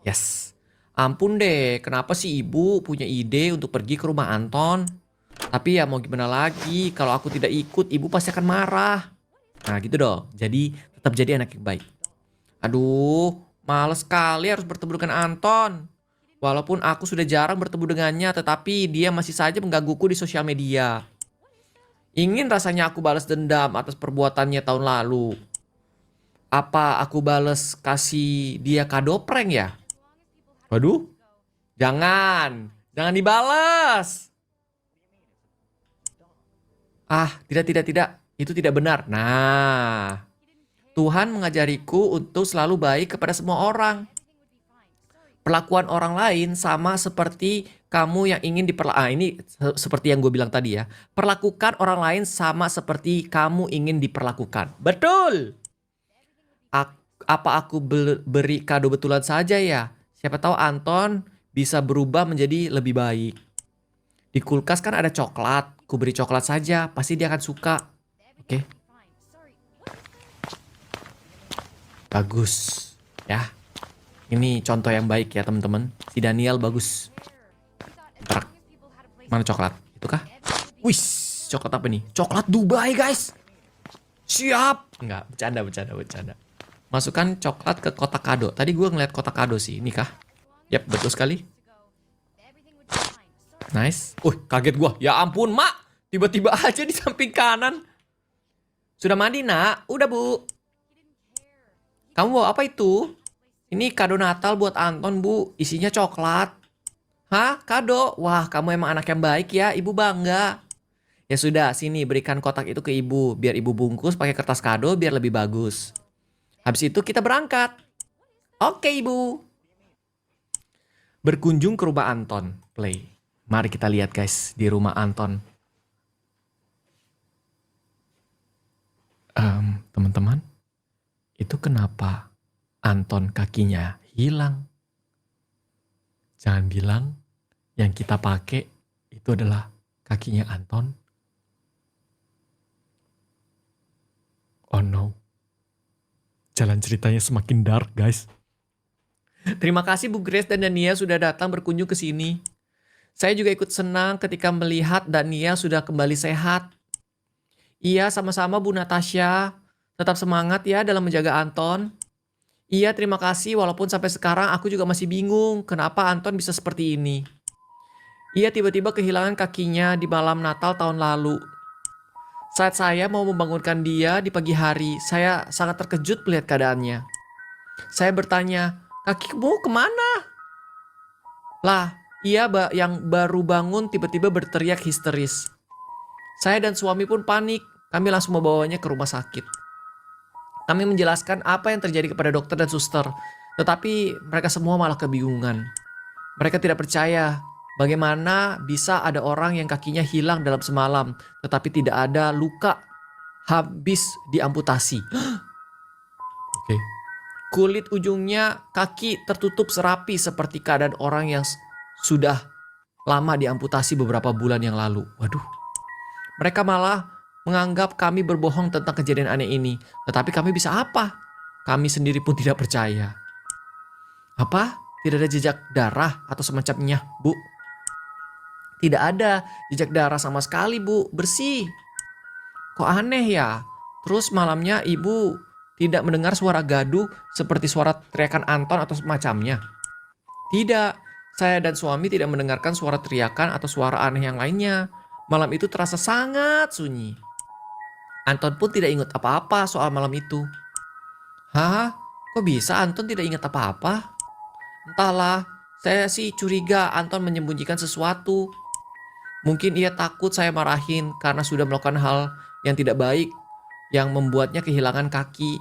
Yes. Ampun deh, kenapa sih ibu punya ide untuk pergi ke rumah Anton? Tapi ya mau gimana lagi, kalau aku tidak ikut, ibu pasti akan marah. Nah gitu dong, jadi tetap jadi anak yang baik. Aduh, males sekali harus bertemu dengan Anton. Walaupun aku sudah jarang bertemu dengannya, tetapi dia masih saja menggangguku di sosial media. Ingin rasanya aku balas dendam atas perbuatannya tahun lalu. Apa aku balas kasih dia kado prank ya? Waduh, jangan. Jangan dibales. Ah, tidak. Itu tidak benar. Nah, Tuhan mengajariku untuk selalu baik kepada semua orang. Perlakuan orang lain sama seperti kamu yang ingin ini seperti yang gue bilang tadi ya. Perlakukan orang lain sama seperti kamu ingin diperlakukan. Betul. Apa aku beri kado betulan saja ya? Siapa tahu Anton bisa berubah menjadi lebih baik. Di kulkas kan ada coklat. Ku beri coklat saja, pasti dia akan suka. Oke. Bagus. Ya. Ini contoh yang baik ya teman-teman. Si Daniel bagus. Terak. Mana coklat? Itu kah? Wih, coklat apa nih? Coklat Dubai guys. Siap. Enggak, bercanda. Masukkan coklat ke kotak kado. Tadi gue ngeliat kotak kado sih. Ini kah? Yap, betul sekali. Nice. Kaget gue. Ya ampun, Mak. Tiba-tiba aja di samping kanan. Sudah mandi, Nak? Udah, Bu. Kamu bawa apa itu? Ini kado Natal buat Anton, Bu. Isinya coklat. Hah? Kado? Wah, kamu emang anak yang baik ya. Ibu bangga. Ya sudah, sini berikan kotak itu ke ibu. Biar ibu bungkus pakai kertas kado biar lebih bagus. Habis itu kita berangkat. Oke, Ibu. Berkunjung ke rumah Anton. Play. Mari kita lihat guys di rumah Anton. Teman-teman. Itu kenapa Anton kakinya hilang? Jangan bilang yang kita pakai itu adalah kakinya Anton. Oh no. Jalan ceritanya semakin dark, guys. Terima kasih Bu Grace dan Dania sudah datang berkunjung ke sini. Saya juga ikut senang ketika melihat Dania sudah kembali sehat. Iya, sama-sama Bu Natasha. Tetap semangat ya dalam menjaga Anton. Iya, terima kasih walaupun sampai sekarang aku juga masih bingung kenapa Anton bisa seperti ini. Iya, tiba-tiba kehilangan kakinya di malam Natal tahun lalu. Saat saya mau membangunkan dia di pagi hari, saya sangat terkejut melihat keadaannya. Saya bertanya, kakimu kemana? Lah, ia yang baru bangun tiba-tiba berteriak histeris. Saya dan suami pun panik, kami langsung membawanya ke rumah sakit. Kami menjelaskan apa yang terjadi kepada dokter dan suster, tetapi mereka semua malah kebingungan. Mereka tidak percaya bagaimana bisa ada orang yang kakinya hilang dalam semalam, tetapi tidak ada luka habis diamputasi. Oke. Kulit ujungnya kaki tertutup serapi seperti keadaan orang yang sudah lama diamputasi beberapa bulan yang lalu. Waduh. Mereka malah menganggap kami berbohong tentang kejadian aneh ini. Tetapi kami bisa apa? Kami sendiri pun tidak percaya. Apa? Tidak ada jejak darah atau semacamnya, Bu? Tidak ada jejak darah sama sekali, Bu. Bersih. Kok aneh ya? Terus malamnya ibu tidak mendengar suara gaduh seperti suara teriakan Anton atau semacamnya? Tidak. Saya dan suami tidak mendengarkan suara teriakan atau suara aneh yang lainnya. Malam itu terasa sangat sunyi. Anton pun tidak ingat apa-apa soal malam itu. Hah? Kok bisa Anton tidak ingat apa-apa? Entahlah, saya sih curiga Anton menyembunyikan sesuatu. Mungkin ia takut saya marahin karena sudah melakukan hal yang tidak baik yang membuatnya kehilangan kaki.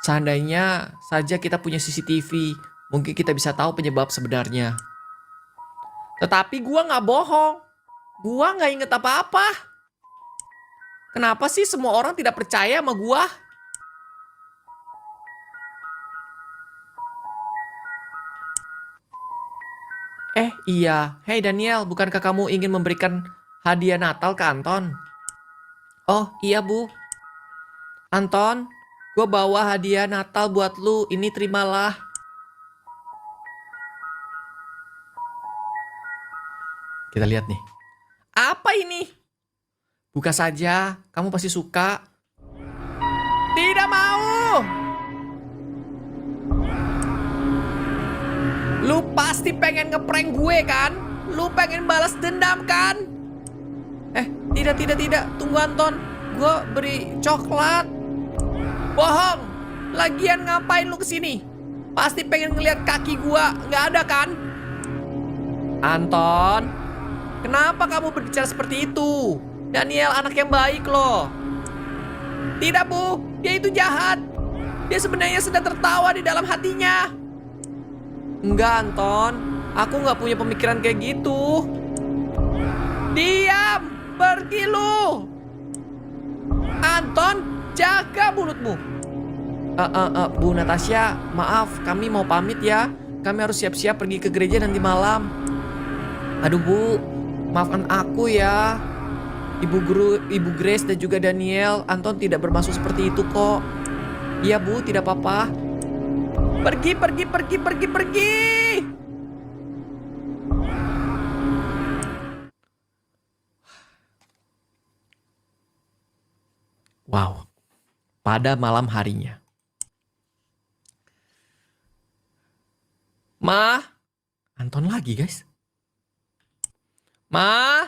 Seandainya saja kita punya CCTV, mungkin kita bisa tahu penyebab sebenarnya. Tetapi gua nggak bohong. Gua nggak inget apa-apa. Kenapa sih semua orang tidak percaya sama gua? Iya. Hey Daniel, bukankah kamu ingin memberikan hadiah Natal ke Anton? Oh, iya Bu. Anton, gue bawa hadiah Natal buat lu. Ini terimalah. Kita lihat nih. Apa ini? Buka saja, kamu pasti suka. Tidak mau. pasti pengen ngeprank gue kan? Lu pengen balas dendam kan? Tidak. Tunggu Anton. Gue beri coklat. Bohong. Lagian ngapain lu kesini? Pasti pengen ngeliat kaki gue. Nggak ada kan? Anton. Kenapa kamu berbicara seperti itu? Daniel anak yang baik loh. Tidak, Bu. Dia itu jahat. Dia sebenarnya sedang tertawa di dalam hatinya. Enggak, Anton. Aku nggak punya pemikiran kayak gitu. Diam! Pergi lu! Anton, jaga mulutmu. Bu Natasha, maaf, kami mau pamit ya. Kami harus siap-siap pergi ke gereja nanti malam. Aduh, Bu, maafkan aku ya. Ibu guru, Ibu Grace dan juga Daniel, Anton tidak bermaksud seperti itu kok. Iya, Bu, tidak apa-apa. Pergi. Wow, pada malam harinya. Ma, Anton lagi guys. Ma.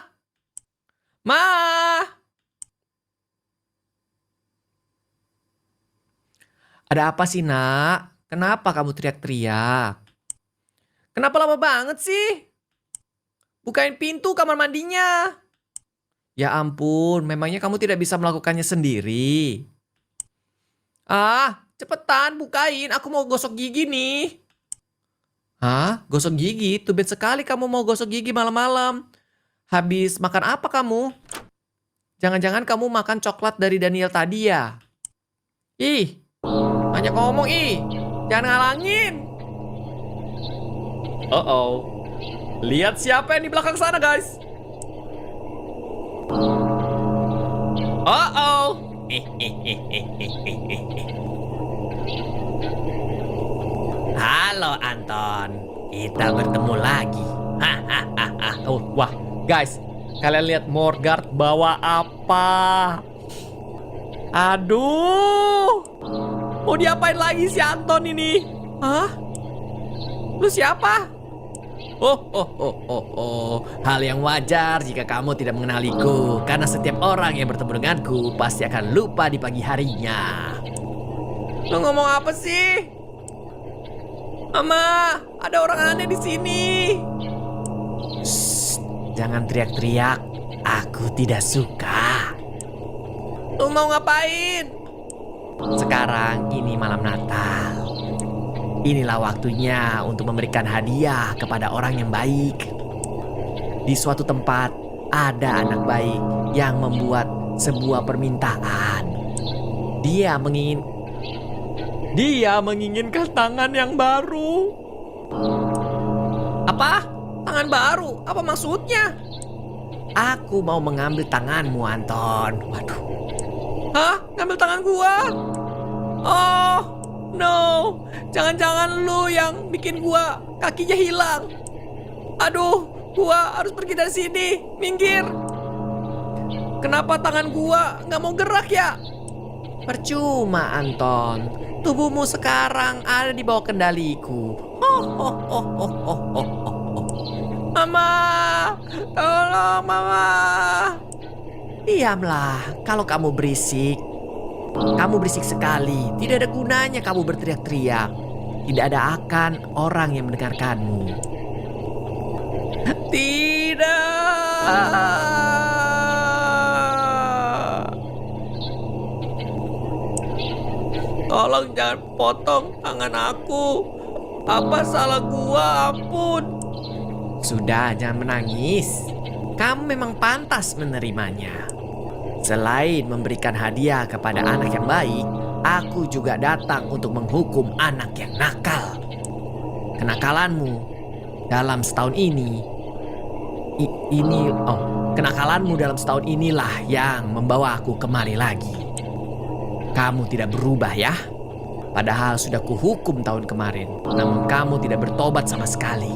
Ada apa sih, Nak? Kenapa kamu teriak-teriak? Kenapa lama banget sih? Bukain pintu kamar mandinya. Ya ampun, memangnya kamu tidak bisa melakukannya sendiri? Cepetan bukain, aku mau gosok gigi nih. Hah? Gosok gigi? Tumben sekali kamu mau gosok gigi malam-malam. Habis makan apa kamu? Jangan-jangan kamu makan coklat dari Daniel tadi ya? Ih, banyak ngomong ih. Jangan ngalangin. Lihat siapa yang di belakang sana guys. Halo Anton, kita bertemu lagi. Wah, guys, kalian lihat Morgard bawa apa? Aduh, mau diapain lagi si Anton ini? Hah? Lu siapa? Hal yang wajar jika kamu tidak mengenaliku, karena setiap orang yang bertemu denganku pasti akan lupa di pagi harinya. Lu ngomong apa sih? Mama, ada orang aneh di sini. Shh, jangan teriak-teriak. Aku tidak suka. Lu mau ngapain? Sekarang ini malam Natal. Inilah waktunya untuk memberikan hadiah kepada orang yang baik. Di suatu tempat ada anak baik yang membuat sebuah permintaan. Dia menginginkan tangan yang baru. Apa? Tangan baru? Apa maksudnya? Aku mau mengambil tanganmu, Anton. Waduh. Hah? Ngambil tangan gua? Oh, no. Jangan-jangan lu yang bikin gua kakinya hilang. Aduh, gua harus pergi dari sini. Minggir. Kenapa tangan gua nggak mau gerak ya? Percuma, Anton. Tubuhmu sekarang ada di bawah kendaliku. Mama, tolong Mama. Diamlah, kalau kamu berisik sekali. Tidak ada gunanya kamu berteriak-teriak. Tidak ada akan orang yang mendengarkanmu. Tidak. Tolong jangan potong tangan aku. Apa salah gua? Ampun. Sudah, jangan menangis. Kamu memang pantas menerimanya. Selain memberikan hadiah kepada anak yang baik, aku juga datang untuk menghukum anak yang nakal. Kenakalanmu dalam setahun kenakalanmu dalam setahun inilah yang membawa aku kemari lagi. Kamu tidak berubah ya? Padahal sudah kuhukum tahun kemarin, namun kamu tidak bertobat sama sekali.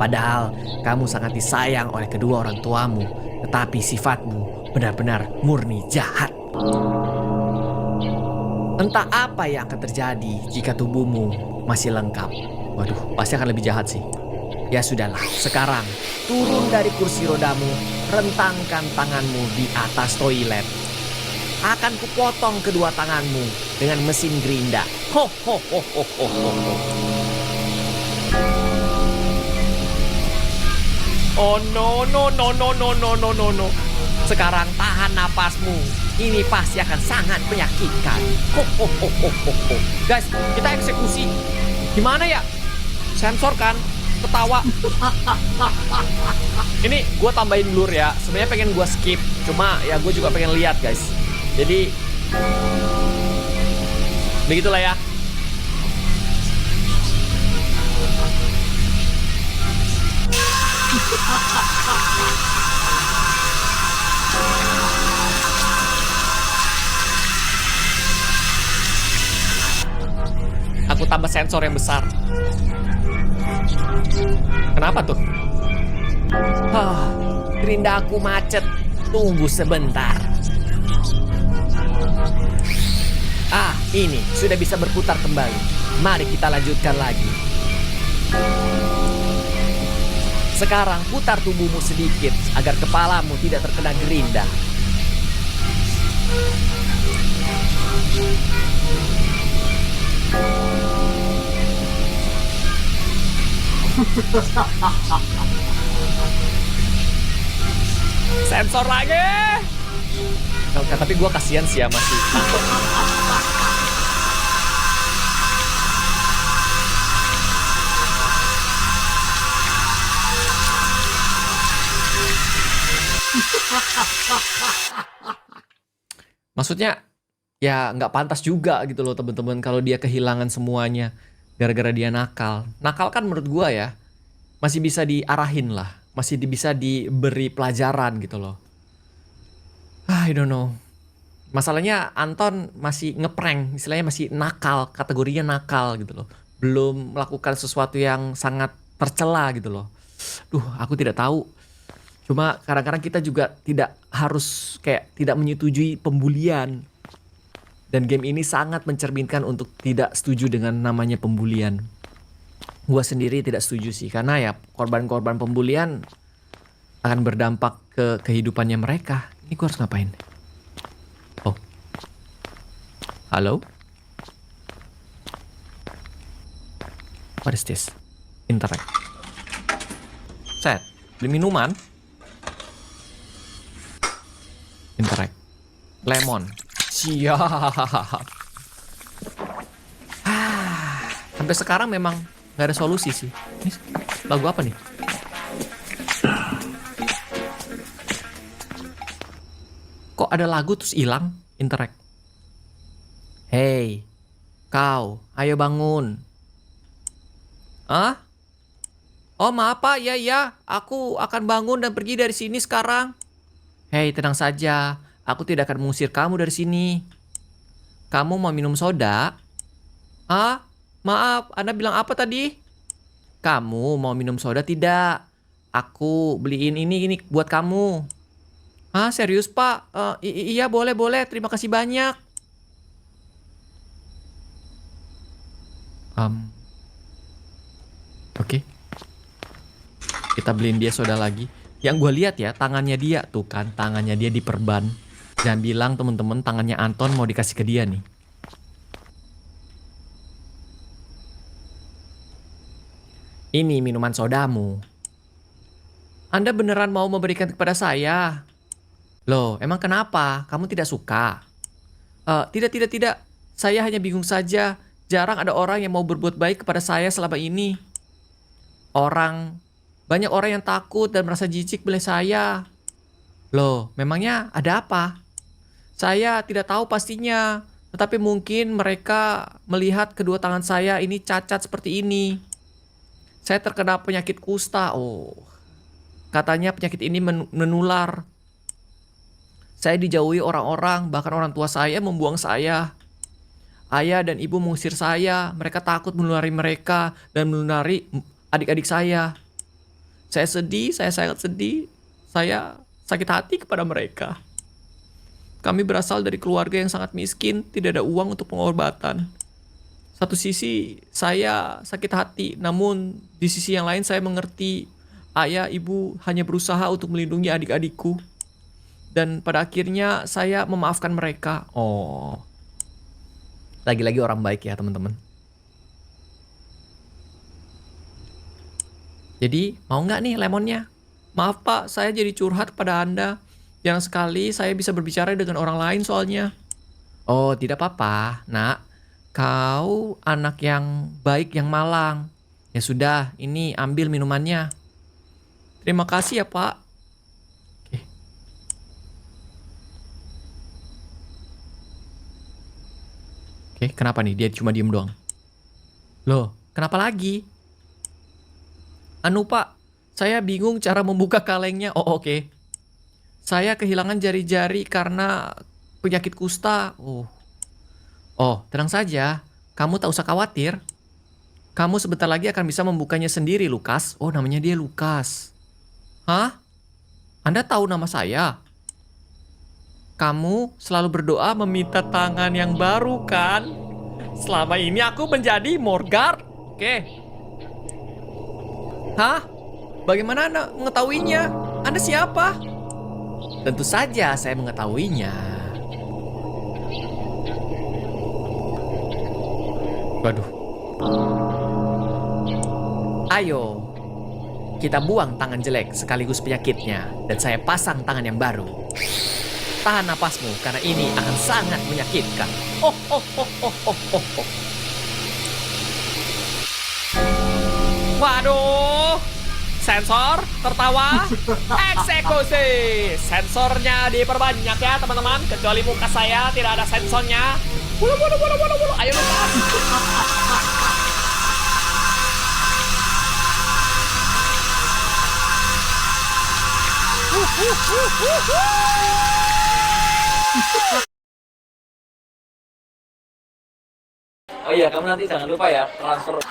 Padahal kamu sangat disayang oleh kedua orang tuamu, tetapi sifatmu benar-benar murni jahat. Entah apa yang akan terjadi jika tubuhmu masih lengkap. Waduh, pasti akan lebih jahat sih. Ya sudahlah, sekarang turun dari kursi rodamu, rentangkan tanganmu di atas toilet. Akan kupotong kedua tanganmu dengan mesin gerinda. Ho ho ho ho ho ho ho. Oh no no no no no no no no no. Sekarang tahan napasmu. Ini pasti akan sangat menyakitkan. Ho ho ho ho ho ho. Guys, kita eksekusi. Gimana ya? Sensor kan? Ketawa. Ini gue tambahin blur ya. Sebenarnya pengen gue skip, cuma ya gue juga pengen lihat guys. Jadi begitulah ya. Aku tambah sensor yang besar. Kenapa tuh? Gerinda aku macet. Tunggu sebentar. Ini sudah bisa berputar kembali. Mari kita lanjutkan lagi. Sekarang putar tubuhmu sedikit agar kepalamu tidak terkena gerinda. Sensor lagi. Tapi gue kasihan sih ya masih. Maksudnya ya nggak pantas juga gitu loh teman-teman kalau dia kehilangan semuanya gara-gara dia nakal. Nakal kan menurut gua ya masih bisa diarahin lah, masih bisa diberi pelajaran gitu loh. I don't know. Masalahnya Anton masih ngeprank, istilahnya masih nakal, kategorinya nakal gitu loh. Belum melakukan sesuatu yang sangat tercela gitu loh. Aku tidak tahu. Cuma kadang-kadang kita juga tidak harus kayak tidak menyetujui pembulian. Dan game ini sangat mencerminkan untuk tidak setuju dengan namanya pembulian. Gua sendiri tidak setuju sih, karena ya korban-korban pembulian akan berdampak ke kehidupannya mereka. Ini gua harus ngapain? Oh. Halo? What is this? Interact. Set. Beli minuman. Interact. Lemon. Siap. Sampai sekarang memang nggak ada solusi sih. Ini lagu apa nih? Kok ada lagu terus hilang? Interact. Hey, kau, ayo bangun. Oh maaf pak, ya, aku akan bangun dan pergi dari sini sekarang. Hei, tenang saja. Aku tidak akan mengusir kamu dari sini. Kamu mau minum soda? Maaf, Anda bilang apa tadi? Kamu mau minum soda tidak? Aku beliin ini buat kamu. Serius, Pak? Iya, boleh. Terima kasih banyak. Oke. Kita beliin dia soda lagi. Yang gue lihat ya, tangannya dia tuh kan, tangannya dia diperban. Dan bilang temen-temen tangannya Anton mau dikasih ke dia nih. Ini minuman sodamu. Anda beneran mau memberikan kepada saya? Loh, emang kenapa? Kamu tidak suka? Tidak. Saya hanya bingung saja. Jarang ada orang yang mau berbuat baik kepada saya selama ini. Banyak orang yang takut dan merasa jijik oleh saya. Loh, memangnya ada apa? Saya tidak tahu pastinya, tetapi mungkin mereka melihat kedua tangan saya ini cacat seperti ini. Saya terkena penyakit kusta. Katanya penyakit ini menular. Saya dijauhi orang-orang, bahkan orang tua saya membuang saya. Ayah dan ibu mengusir saya. Mereka takut menulari mereka dan menulari adik-adik saya. Saya sedih, saya sangat sedih. Saya sakit hati kepada mereka. Kami berasal dari keluarga yang sangat miskin, tidak ada uang untuk pengobatan. Satu sisi saya sakit hati, namun di sisi yang lain saya mengerti ayah ibu hanya berusaha untuk melindungi adik-adikku. Dan pada akhirnya saya memaafkan mereka. Oh, lagi-lagi orang baik ya teman-teman. Jadi mau nggak nih lemonnya? Maaf Pak, saya jadi curhat pada Anda. Jarang sekali saya bisa berbicara dengan orang lain soalnya. Oh, tidak apa-apa, nak. Kau anak yang baik yang malang. Ya sudah, ini ambil minumannya. Terima kasih ya, Pak. Oke. Oke, kenapa nih? Dia cuma diem doang. Loh, kenapa lagi? Anu, Pak. Saya bingung cara membuka kalengnya. Oh, oke. Saya kehilangan jari-jari karena penyakit kusta. Oh, tenang saja. Kamu tak usah khawatir. Kamu sebentar lagi akan bisa membukanya sendiri, Lukas. Oh, namanya dia Lukas. Hah? Anda tahu nama saya? Kamu selalu berdoa meminta tangan yang baru, kan? Selama ini aku menjadi Morgard. Oke. Hah? Bagaimana Anda mengetahuinya? Anda siapa? Tentu saja saya mengetahuinya. Waduh. Ayo, kita buang tangan jelek sekaligus penyakitnya. Dan saya pasang tangan yang baru. Tahan napasmu, karena ini akan sangat menyakitkan. Waduh. Sensor, tertawa, eksekusi. Sensornya diperbanyak ya teman-teman. Kecuali muka saya tidak ada sensornya. Bulu. Ayo Lukas. Oh iya, kamu nanti jangan lupa ya transfer.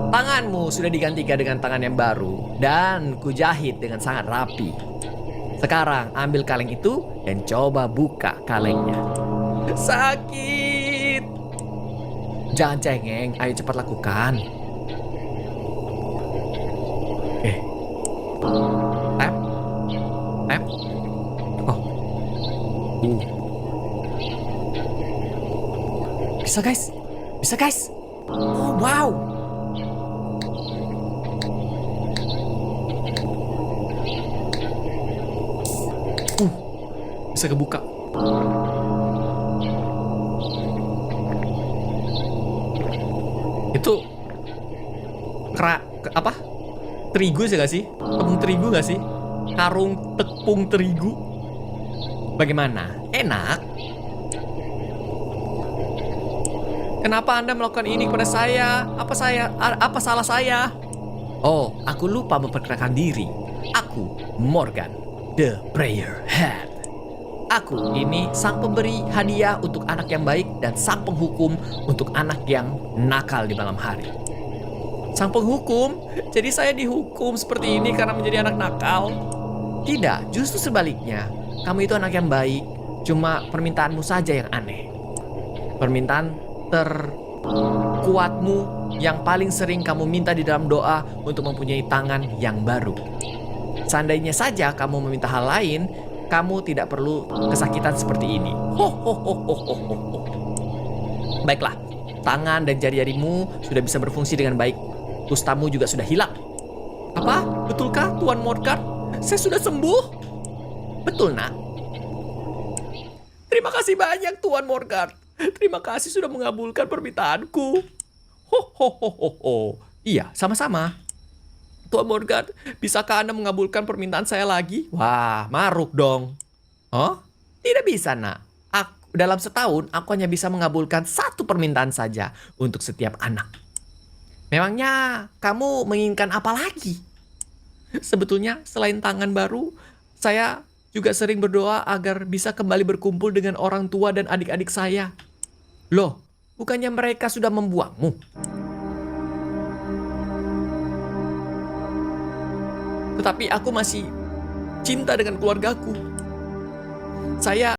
Tanganmu sudah digantikan dengan tangan yang baru dan kujahit dengan sangat rapi. Sekarang ambil kaleng itu dan coba buka kalengnya. Sakit. Jangan cengeng, ayo cepat lakukan. Tap. Oh. Bisa guys. Oh, wow. Bisa kebuka. Itu apa? Terigu sih gak sih? Tepung terigu gak sih? Karung tepung terigu. Bagaimana? Enak? Kenapa Anda melakukan ini kepada saya? Apa salah saya? Oh, aku lupa memperkenalkan diri. Aku Morgan, the Prayer Head. Aku ini sang pemberi hadiah untuk anak yang baik dan sang penghukum untuk anak yang nakal di malam hari. Sang penghukum? Jadi saya dihukum seperti ini karena menjadi anak nakal? Tidak, justru sebaliknya. Kamu itu anak yang baik, cuma permintaanmu saja yang aneh. Permintaan terkuatmu yang paling sering kamu minta di dalam doa untuk mempunyai tangan yang baru. Seandainya saja kamu meminta hal lain, kamu tidak perlu kesakitan seperti ini. Baiklah, tangan dan jari-jarimu sudah bisa berfungsi dengan baik. Kustamu juga sudah hilang. Apa? Betulkah, Tuan Morgard? Saya sudah sembuh? Betul, nak. Terima kasih banyak, Tuan Morgard. Terima kasih sudah mengabulkan permintaanku. Iya, sama-sama. Tuan Morgard, bisakah Anda mengabulkan permintaan saya lagi? Wah, maruk dong. Oh? Tidak bisa, nak. Dalam setahun, aku hanya bisa mengabulkan satu permintaan saja untuk setiap anak. Memangnya kamu menginginkan apa lagi? Sebetulnya, selain tangan baru, saya juga sering berdoa agar bisa kembali berkumpul dengan orang tua dan adik-adik saya. Loh, bukannya mereka sudah membuangmu? Tetapi aku masih cinta dengan keluargaku. Saya